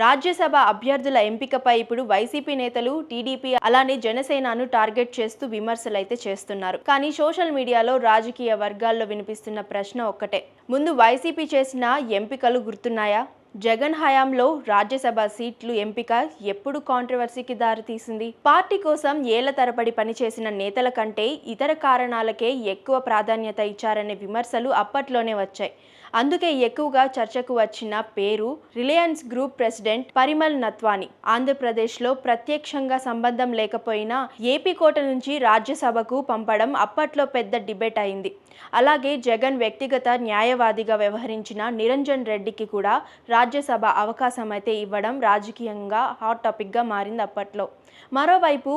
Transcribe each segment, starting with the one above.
రాజ్యసభ అభ్యర్థుల ఎంపికపై ఇప్పుడు వైసీపీ నేతలు, టీడీపీ అలానే జనసేనను టార్గెట్ చేస్తూ విమర్శలైతే చేస్తున్నారు. కానీ సోషల్ మీడియాలో రాజకీయ వర్గాల్లో వినిపిస్తున్న ప్రశ్న ఒక్కటే. ముందు వైసీపీ చేసిన ఎంపికలు గుర్తున్నాయా? జగన్ హయాంలో రాజ్యసభ సీట్లు ఎంపిక ఎప్పుడు కాంట్రవర్సీకి దారితీసింది? పార్టీ కోసం ఏళ్ల తరబడి పనిచేసిన నేతల కంటే ఇతర కారణాలకే ఎక్కువ ప్రాధాన్యత ఇచ్చారనే విమర్శలు అప్పట్లోనే వచ్చాయి. అందుకే ఎక్కువగా చర్చకు వచ్చిన పేరు Reliance group president Parimal Natwani. ఆంధ్రప్రదేశ్లో ప్రత్యక్షంగా సంబంధం లేకపోయినా ఏపీ కోట నుంచి రాజ్యసభకు పంపడం అప్పట్లో పెద్ద డిబేట్ అయింది. అలాగే జగన్ వ్యక్తిగత న్యాయవాదిగా వ్యవహరించిన నిరంజన్ రెడ్డికి కూడా రాజ్యసభ అవకాశం అయితే ఇవ్వడం రాజకీయంగా హాట్ టాపిక్గా మారింది అప్పట్లో. మరోవైపు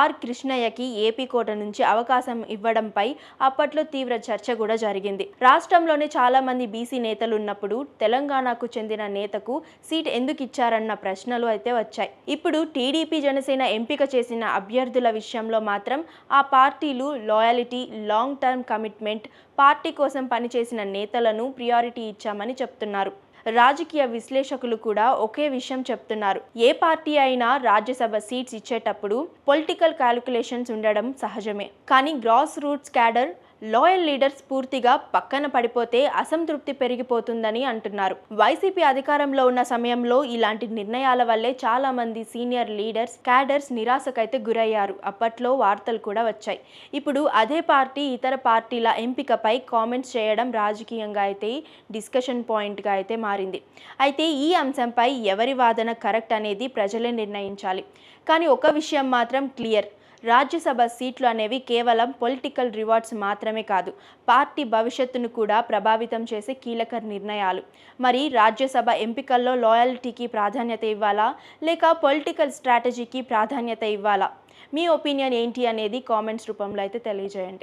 ఆర్ కృష్ణయ్యకి ఏపీ కోట నుంచి అవకాశం ఇవ్వడంపై అప్పట్లో తీవ్ర చర్చ కూడా జరిగింది. రాష్ట్రంలోనే చాలా మంది బీసీ నేతలు ఉన్నప్పుడు తెలంగాణకు చెందిన నేతకు సీట్ ఎందుకు ఇచ్చారన్న ప్రశ్నలు అయితే వచ్చాయి. ఇప్పుడు టీడీపీ, జనసేన ఎంపిక చేసిన అభ్యర్థుల విషయంలో మాత్రం ఆ పార్టీలు loyalty, long term commitment, party కోసం పనిచేసిన నేతలను ప్రియారిటీ ఇచ్చామని చెప్తున్నారు. రాజకీయ విశ్లేషకులు కూడా ఒకే విషయం చెప్తున్నారు. ఏ పార్టీ అయినా రాజ్యసభ సీట్స్ ఇచ్చేటప్పుడు పొలిటికల్ క్యాలిక్యులేషన్స్ ఉండడం సహజమే. కానీ grass roots cadre, loyal leaders పూర్తిగా పక్కన పడిపోతే అసంతృప్తి పెరిగిపోతుందని అంటున్నారు. వైసీపీ అధికారంలో ఉన్న సమయంలో ఇలాంటి నిర్ణయాల వల్లే చాలా మంది సీనియర్ లీడర్స్, క్యాడర్స్ నిరాశకైతే గురయ్యారు. అప్పట్లో వార్తలు కూడా వచ్చాయి. ఇప్పుడు అదే పార్టీ ఇతర పార్టీల ఎంపికపై కామెంట్స్ చేయడం రాజకీయంగా అయితే డిస్కషన్ పాయింట్గా అయితే మారింది. అయితే ఈ అంశంపై ఎవరి వాదన కరెక్ట్ అనేది ప్రజలే నిర్ణయించాలి. కానీ ఒక విషయం మాత్రం క్లియర్. రాజ్యసభ సీట్లు అనేవి కేవలం పొలిటికల్ రివార్డ్స్ మాత్రమే కాదు, పార్టీ భవిష్యత్తును కూడా ప్రభావితం చేసే కీలక నిర్ణయాలు. మరి రాజ్యసభ ఎంపికల్లో లాయల్టీకి ప్రాధాన్యత ఇవ్వాలా, లేక పొలిటికల్ స్ట్రాటజీకి ప్రాధాన్యత ఇవ్వాలా? మీ ఒపీనియన్ ఏంటి అనేది కామెంట్స్ రూపంలో అయితే తెలియజేయండి.